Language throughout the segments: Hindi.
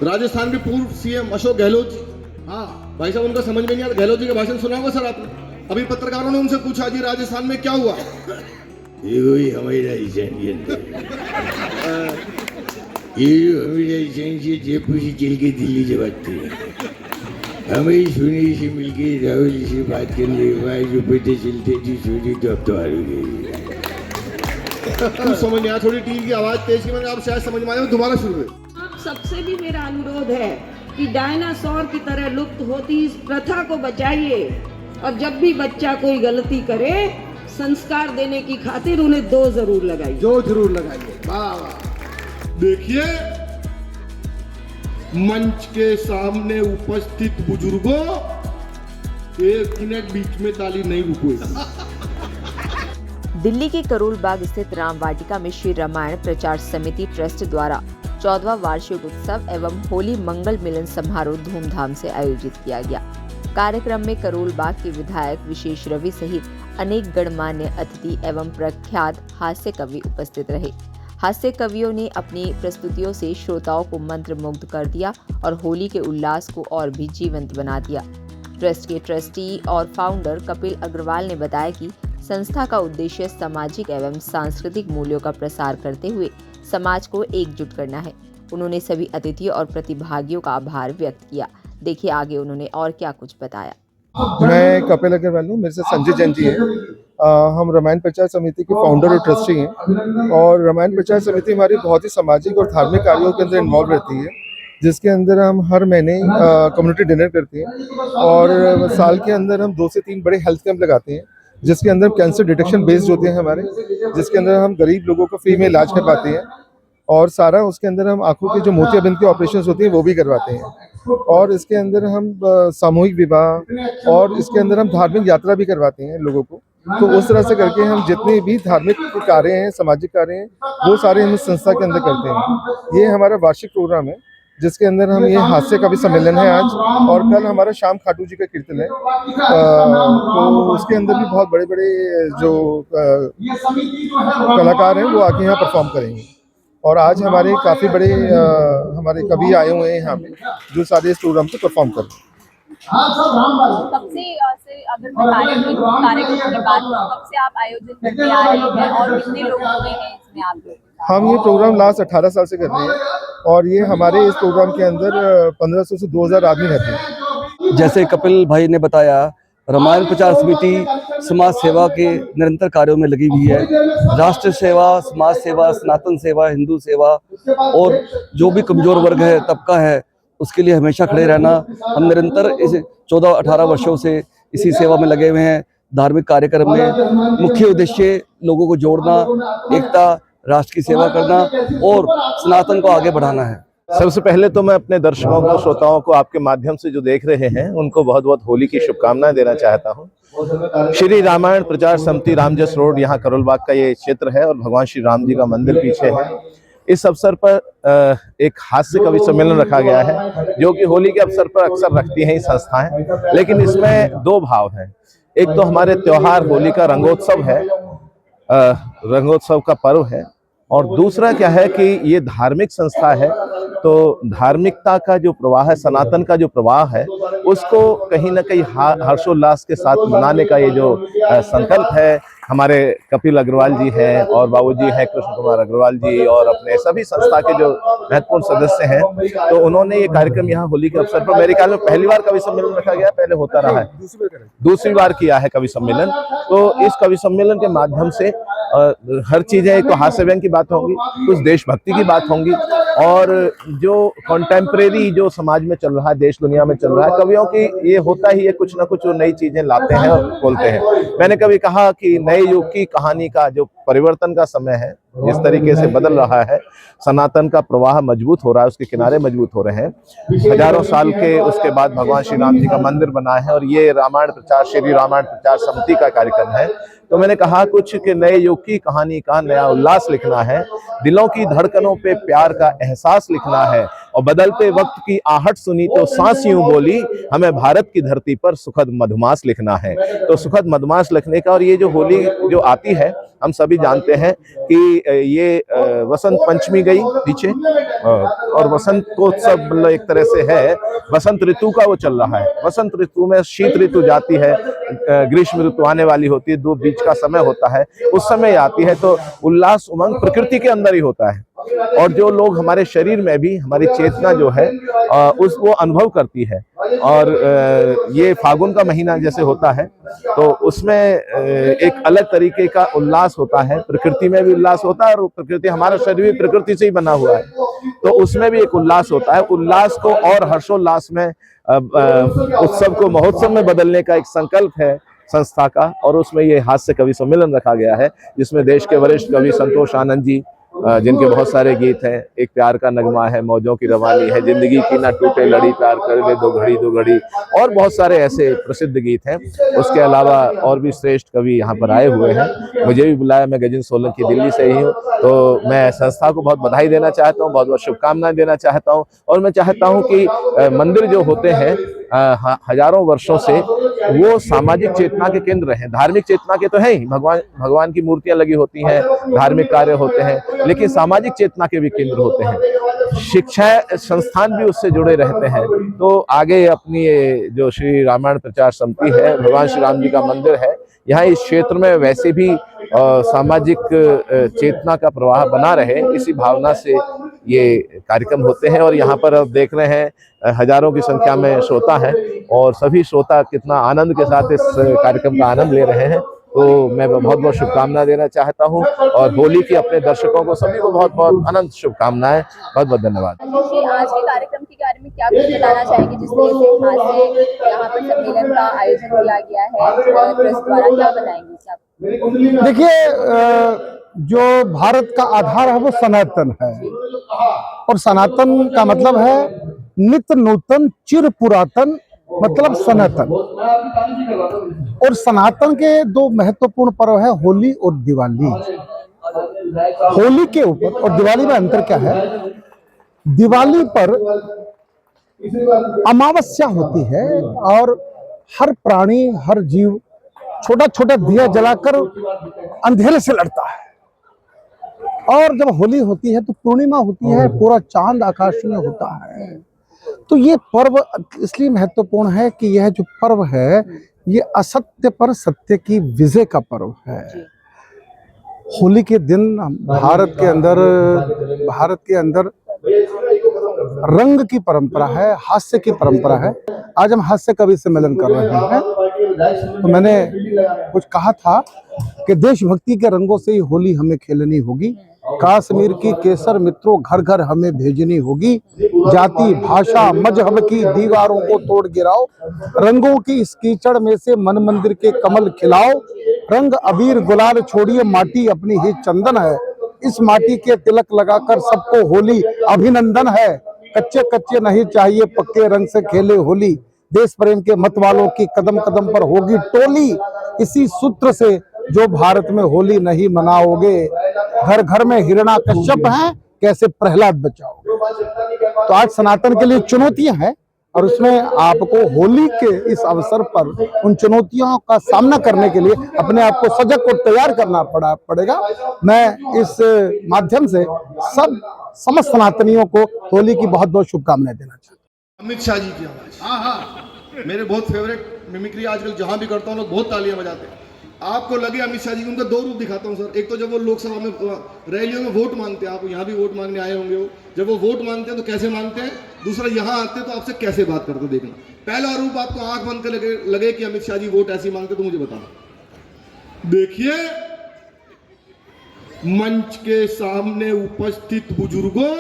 राजस्थान के पूर्व सीएम अशोक गहलोत जी, हाँ भाई साहब, उनका समझ में नहीं आता। गहलोत जी का भाषण सुना होगा सर आपने। अभी पत्रकारों ने उनसे पूछा जी राजस्थान में क्या हुआ, ये वही हमारी राजस्थान के अंदर ये जो हमारी राजस्थान से जयपुर से चल के दिल्ली से बात थी, हमें सोने से मिलके राहुल से बात करने के बाद जो पता चलते थी सोने तो अब तो हार गई। कुछ समझ नहीं आया, थोड़ी टीवी की आवाज तेज की, मैंने आप शायद समझ में आया, दोबारा शुरू हुए। आप सबसे भी मेरा अनुरोध है कि डायनासोर की तरह लुप्त होती इस प्रथा को बचाइए, और जब भी बच्चा कोई गलती करे संस्कार देने की खातिर उन्हें दो जरूर लगाइए। जो जरूर लगाइए। वाह वाह। देखिए मंच के सामने उपस्थित बुजुर्गों, एक मिनट बीच में ताली नहीं रुकेगी। दिल्ली के करोल बाग स्थित राम वाटिका में श्री रामायण प्रचार समिति ट्रस्ट द्वारा 14वां वार्षिक उत्सव एवं होली मंगल मिलन समारोह धूमधाम से आयोजित किया गया। कार्यक्रम में करोल बाग के विधायक विशेष रवि सहित अनेक गणमान्य अतिथि एवं प्रख्यात हास्य कवि उपस्थित रहे। हास्य कवियों ने अपनी प्रस्तुतियों से श्रोताओं को मंत्रमुग्ध कर दिया और होली के उल्लास को और भी जीवंत बना दिया। ट्रस्ट के ट्रस्टी और फाउंडर कपिल अग्रवाल ने बताया कि संस्था का उद्देश्य सामाजिक एवं सांस्कृतिक मूल्यों का प्रसार करते हुए समाज को एकजुट करना है। उन्होंने सभी अतिथियों और प्रतिभागियों का आभार व्यक्त किया। देखिए आगे उन्होंने और क्या कुछ बताया। मैं कपिल अग्रवाल हूँ, मेरे से संजय जैन जी हैं। हम रामायण प्रचार समिति के फाउंडर और ट्रस्टी हैं, और रामायण प्रचार समिति हमारी बहुत ही सामाजिक और धार्मिक कार्यों के अंदर इन्वॉल्व रहती है, जिसके अंदर हम हर महीने कम्युनिटी डिनर करते हैं, और साल के अंदर हम 2 से 3 बड़े हेल्थ कैंप लगाते हैं, जिसके अंदर कैंसर डिटेक्शन बेस्ड होते हैं हमारे, जिसके अंदर हम गरीब लोगों को फ्री में इलाज करवाते हैं, और सारा उसके अंदर हम आंखों के जो मोतियाबिंद की ऑपरेशंस होती हैं वो भी करवाते हैं, और इसके अंदर हम सामूहिक विवाह, और इसके अंदर हम धार्मिक यात्रा भी करवाते हैं लोगों को। तो उस तरह से करके हम जितने भी धार्मिक कार्य हैं, सामाजिक कार्य हैं, वो सारे हम इस संस्था के अंदर करते हैं। ये हमारा वार्षिक प्रोग्राम है, जिसके अंदर हम ये हास्य कवि सम्मेलन है आज, और कल हमारा शाम खाटू जी का कीर्तन है। तो उसके अंदर भी बहुत बड़े बड़े जो कलाकार हैं वो आके यहाँ परफॉर्म करेंगे, और आज हमारे काफ़ी बड़े हमारे कवि आए हुए हैं यहाँ पे, जो सारे इस प्रोग्राम को परफॉर्म कर रहे हैं। कब से अगर मैं कार्यक्रम की बात करूं, कब से आप आयोजन करके आ रहे हैं और कितने लोग हो गए हैं इसमें आप लोग? हम ये प्रोग्राम लास्ट 18 साल से कर रहे हैं, और ये हमारे इस प्रोग्राम के अंदर 1500 से 2000 आदमी रहते हैं। जैसे कपिल भाई ने बताया, रामायण प्रचार समिति समाज सेवा के निरंतर कार्यों में लगी हुई है। राष्ट्र सेवा, समाज सेवा, सनातन सेवा, हिंदू सेवा, और जो भी कमजोर वर्ग है, तबका है, उसके लिए हमेशा खड़े रहना। हम निरंतर इस 14-18 वर्षों से इसी सेवा में लगे हुए हैं। धार्मिक कार्यक्रम में मुख्य उद्देश्य लोगों को जोड़ना, एकता, राष्ट्र की सेवा करना और सनातन को आगे बढ़ाना है। सबसे पहले तो मैं अपने दर्शकों को, श्रोताओं को आपके माध्यम से जो देख रहे हैं उनको बहुत बहुत होली की शुभकामनाएं देना चाहता हूं। श्री रामायण प्रचार समिति रामजस रोड, यहाँ करोल बाग का ये क्षेत्र है, और भगवान श्री राम जी का मंदिर पीछे है। इस अवसर पर एक हास्य कवि सम्मेलन रखा गया है, जो कि होली के अवसर पर अक्सर रखती हैं ये संस्थाएं, लेकिन इसमें 2 भाव हैं। एक तो हमारे त्योहार होली का रंगोत्सव है, रंगोत्सव का पर्व है, और दूसरा क्या है कि ये धार्मिक संस्था है, तो धार्मिकता का जो प्रवाह है, सनातन का जो प्रवाह है, उसको कहीं ना कहीं हर्षोल्लास के साथ मनाने का ये जो संकल्प है। हमारे कपिल अग्रवाल जी हैं, और बाबूजी हैं कृष्ण कुमार अग्रवाल जी, और अपने सभी संस्था के जो महत्वपूर्ण सदस्य हैं, तो उन्होंने ये कार्यक्रम यहाँ होली के अवसर पर, मेरे ख्याल में पहली बार कवि सम्मेलन रखा गया, पहले होता रहा है, दूसरी बार किया है कवि सम्मेलन। तो इस कवि सम्मेलन के माध्यम से हर चीजें, एक तो हास्य व्यंग की बात होगी, कुछ देशभक्ति की बात होंगी, और जो कॉन्टेम्परेरी जो समाज में चल रहा है, देश दुनिया में चल रहा है, कवियों की ये होता ही है, कुछ ना कुछ नई चीजें लाते हैं और बोलते हैं। मैंने कभी कहा कि नए युग की कहानी का जो परिवर्तन का समय है, जिस तरीके से बदल रहा है, सनातन का प्रवाह मजबूत हो रहा है, उसके किनारे मजबूत हो रहे हैं। हजारों साल के उसके बाद भगवान श्री राम जी का मंदिर बना है, और ये रामायण प्रचार, श्री रामायण प्रचार समिति का कार्यक्रम है। तो मैंने कहा कुछ कि नए युग की कहानी का नया उल्लास लिखना है, दिलों की धड़कनों पे प्यार का एहसास लिखना है, और बदलते वक्त की आहट सुनी तो सांस यूं बोली, हमें भारत की धरती पर सुखद मधुमास लिखना है। तो सुखद मधुमास लिखने का, और ये जो होली जो आती है, हम सभी जानते हैं कि ये वसंत पंचमी गई पीछे और वसंत को सब मतलब एक तरह से है वसंत ऋतु का वो चल रहा है। वसंत ऋतु में शीत ऋतु जाती है, ग्रीष्म ऋतु आने वाली होती है, दो बीच का समय होता है, उस समय आती है तो उल्लास उमंग प्रकृति के अंदर ही होता है। और जो लोग हमारे शरीर में भी हमारी चेतना जो है उस वो अनुभव करती है। और ये फागुन का महीना जैसे होता है तो उसमें एक अलग तरीके का उल्लास होता है, प्रकृति में भी उल्लास होता है और प्रकृति, हमारा शरीर भी प्रकृति से ही बना हुआ है तो उसमें भी एक उल्लास होता है। उल्लास को और हर्षोल्लास में उत्सव को महोत्सव में बदलने का एक संकल्प है संस्था का, और उसमें ये हास्य कवि सम्मेलन रखा गया है जिसमें देश के वरिष्ठ कवि संतोष आनंद जी, जिनके बहुत सारे गीत हैं, एक प्यार का नगमा है, मौजों की रवानी है, जिंदगी की ना टूटे लड़ी, प्यार कर ले दो घड़ी दो घड़ी, और बहुत सारे ऐसे प्रसिद्ध गीत हैं। उसके अलावा और भी श्रेष्ठ कवि यहाँ पर आए हुए हैं। मुझे भी बुलाया, मैं गजेंद्र सोलंकी दिल्ली से ही हूँ, तो मैं संस्था को बहुत बधाई देना चाहता हूँ, बहुत बहुत शुभकामनाएं देना चाहता हूँ। और मैं चाहता हूँ कि मंदिर जो होते हैं हजारों वर्षों से वो सामाजिक चेतना के केंद्र हैं। धार्मिक चेतना के तो है ही, भगवान की मूर्तियां लगी होती हैं, धार्मिक कार्य होते हैं, लेकिन सामाजिक चेतना के भी केंद्र होते हैं। शिक्षा संस्थान भी उससे जुड़े रहते हैं। तो आगे अपनी ये जो श्री रामायण प्रचार समिति है, भगवान श्री राम जी का मंदिर है, यहाँ इस क्षेत्र में वैसे भी सामाजिक चेतना का प्रवाह बना रहे, इसी भावना से ये कार्यक्रम होते हैं। और यहाँ पर आप देख रहे हैं हजारों की संख्या में श्रोता हैं और सभी श्रोता कितना आनंद के साथ इस कार्यक्रम का आनंद ले रहे हैं। तो मैं बहुत बहुत शुभकामनाएं देना चाहता हूँ और होली की अपने दर्शकों को सभी को बहुत बहुत अनंत शुभकामनाएं। बहुत बहुत धन्यवाद। आज के कार्यक्रम के बारे में क्या कुछ बताना चाहेंगे, जिस तरह से आज से यहाँ पर सम्मेलन का आयोजन किया गया है ट्रस्ट द्वारा, क्या बताएंगे? देखिए, जो भारत का आधार है वो सनातन है, और सनातन का मतलब है नित्य नूतन चिर पुरातन, मतलब सनातन। और सनातन के दो महत्वपूर्ण पर्व है होली और दिवाली। होली के ऊपर और दिवाली में अंतर क्या है? दिवाली पर अमावस्या होती है और हर प्राणी, हर जीव छोटा छोटा दिया जलाकर अंधेरे से लड़ता है। और जब होली होती है तो पूर्णिमा होती है, पूरा चांद आकाश में होता है। तो ये पर्व इसलिए महत्वपूर्ण है कि यह जो पर्व है ये असत्य पर सत्य की विजय का पर्व है। होली के दिन भारत के अंदर रंग की परंपरा है, हास्य की परंपरा है। आज हम हास्य कवि सम्मेलन कर रहे हैं, तो मैंने कुछ कहा था कि देशभक्ति के रंगों से ही होली हमें खेलनी होगी। कश्मीर की केसर मित्रों घर घर हमें भेजनी होगी। जाति भाषा मजहब की दीवारों को तोड़ गिराओ, रंगों की इस कीचड़ में से मन मंदिर के कमल खिलाओ। रंग अबीर गुलाल छोड़िए, माटी अपनी ही चंदन है। इस माटी के तिलक लगाकर सबको होली अभिनंदन है। कच्चे कच्चे नहीं चाहिए, पक्के रंग से खेले होली। देश प्रेम के मत वालों की कदम कदम पर होगी टोली। इसी सूत्र से जो भारत में होली नहीं मनाओगे, घर घर में हिरणा कश्यप हैं, कैसे प्रहलाद बचाओगे। तो आज सनातन के लिए चुनौतियां हैं और उसमें आपको होली के इस अवसर पर उन चुनौतियों का सामना करने के लिए अपने आप को सजग और तैयार करना पड़ेगा। मैं इस माध्यम से समस्त सनातनियों को होली की बहुत बहुत शुभकामनाएं देना चाहता हूँ। अमित शाह जी की आवाज, मेरे बहुत फेवरेट मिमिक्री, आजकल जहां भी करता हूँ लोग बहुत तालियां बजाते हैं। आपको लगे अमित शाह जी, उनका दो रूप दिखाता हूं सर। एक तो जब वो लोकसभा में रैलियों में वोट मांगते हैं, आप यहाँ भी वोट मांगने आए होंगे, जब वो वोट मांगते हैं तो कैसे मांगते हैं, दूसरा यहाँ आते हैं तो आपसे कैसे बात करते, देखना। पहला रूप आपको आंख बंद कर लगे कि अमित शाह जी वोट ऐसे मांगते तो मुझे बताओ। देखिए, मंच के सामने उपस्थित बुजुर्गों,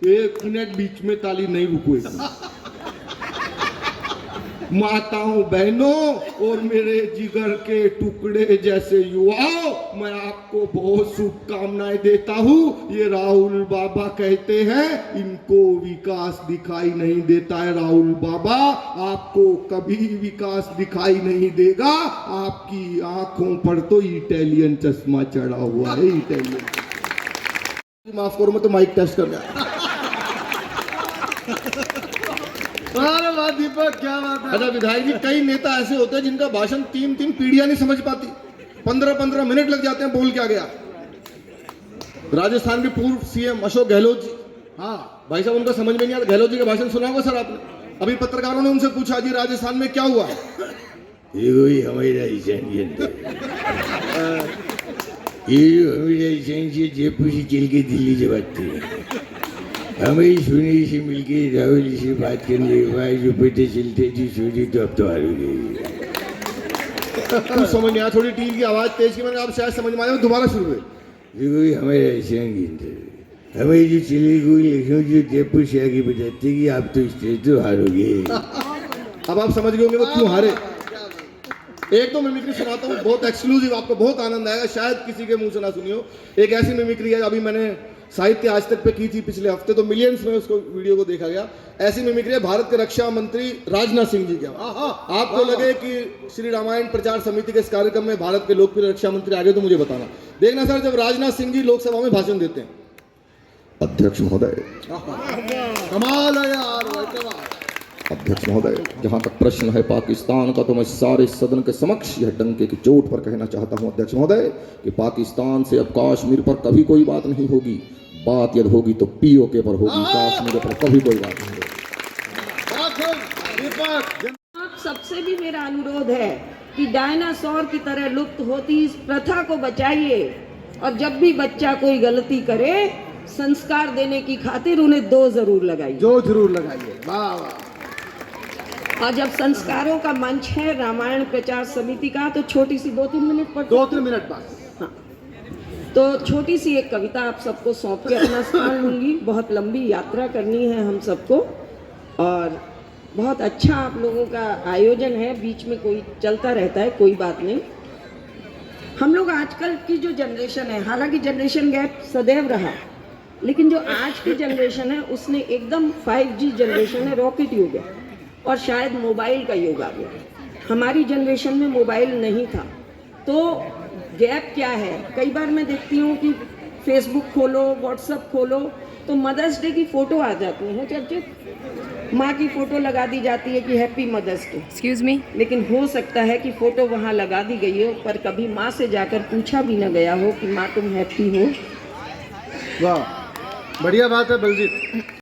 1 मिनट बीच में ताली नहीं रुकेगी। माताओं बहनों और मेरे जिगर के टुकड़े जैसे युवाओं, मैं आपको बहुत शुभकामनाएं देता हूं। ये राहुल बाबा कहते हैं इनको विकास दिखाई नहीं देता है। राहुल बाबा, आपको कभी विकास दिखाई नहीं देगा। आपकी आंखों पर तो इटालियन चश्मा चढ़ा हुआ है, इटालियन। माफ करो, मैं तो माइक टेस्ट कर रहा। अरे वाह दीपक, क्या बात है। अच्छा विधायक जी, कई नेता ऐसे होते हैं जिनका भाषण 3 पीढ़ियां नहीं समझ पाती, 15 मिनट लग जाते हैं बोल क्या गया। राजस्थान के पूर्व सीएम अशोक गहलोत जी, हाँ भाई साहब उनका समझ में नहीं आता, गहलोत जी का भाषण सुना होगा सर आपने? अभी पत्रकारों ने उनसे पूछा जी राजस्थान में क्या हुआ? ये कोई हमारा ईशान ये जो हमारा ईशान से जयपुर से चल के दिल्ली से बात है, हमें सोनी से मिलके राहुल से बात करने के बाद जो पता चलते जी सोनी तो अब तो हार गई। कुछ समझ नहीं आया, थोड़ी टीम की आवाज तेज की, मैंने आप शायद समझ में आया, दोबारा शुरू हुए। ये कोई हमारा ईशान गिनते हमें जो चले कोई लखनऊ जो जयपुर से आगे बजाते कि आप तो स्टेज तो हारोगे। अब आप समझ गए होंगे वो क्यों हारे। एक तो मिमिक्री सुनाता हूँ, बहुत एक्सक्लूसिव, आपको बहुत आनंद आएगा, शायद किसी के मुंह से ना सुनी हो। एक ऐसी मिमिक्री है, अभी मैंने साहित्य आज तक पे की थी पिछले हफ्ते, तो मिलियंस में उसको वीडियो को देखा गया। ऐसी मिमिक्री है भारत के रक्षा मंत्री राजनाथ सिंह जी के। आपको लगे कि श्री रामायण प्रचार समिति के इस कार्यक्रम में भारत के लोकप्रिय रक्षा मंत्री आगे, तो मुझे बताना। देखना सर, जब राजनाथ सिंह जी लोकसभा में भाषण देते हैं, अध्यक्ष महोदय, कमाल है यार, अध्यक्ष महोदय, जहां तक प्रश्न है पाकिस्तान का, तो मैं सारे सदन के समक्ष यह डंके की चोट पर कहना चाहता हूं अध्यक्ष महोदय कि पाकिस्तान से अब कश्मीर पर कभी कोई बात नहीं होगी। बात यदि होगी तो पीओके पर होगी, कश्मीर पर कभी कोई बात नहीं होगी। आप सबसे भी मेरा अनुरोध है कि डायनासोर की तरह लुप्त होती इस प्रथा को बचाइए, और जब भी बच्चा कोई गलती करे, संस्कार देने की खातिर उन्हें 2 जरूर लगाइए। जो जरूर लगाइए, वाह वाह। और जब संस्कारों का मंच है रामायण प्रचार समिति का, तो छोटी सी 2-3 मिनट पर 2-3 मिनट बाद, हाँ, तो छोटी सी एक कविता आप सबको सौंप के अपना स्थान लूंगी। बहुत लंबी यात्रा करनी है हम सबको, और बहुत अच्छा आप लोगों का आयोजन है, बीच में कोई चलता रहता है, कोई बात नहीं। हम लोग आजकल की जो जनरेशन है, हालांकि जनरेशन गैप सदैव रहा, लेकिन जो आज की जनरेशन है उसने एकदम 5G जनरेशन है, रॉकेट युग है, और शायद मोबाइल का युग आ गया। हमारी जनरेशन में मोबाइल नहीं था, तो गैप क्या है? कई बार मैं देखती हूँ कि फेसबुक खोलो, व्हाट्सएप खोलो, तो मदर्स डे की फ़ोटो आ जाती है, चर्चित माँ की फ़ोटो लगा दी जाती है कि happy mother's day. Excuse me. लेकिन हो सकता है कि फ़ोटो वहाँ लगा दी गई हो, पर कभी माँ से जाकर पूछा भी न गया हो कि माँ तुम हैप्पी हो। वाह, बढ़िया बात है बलजीत।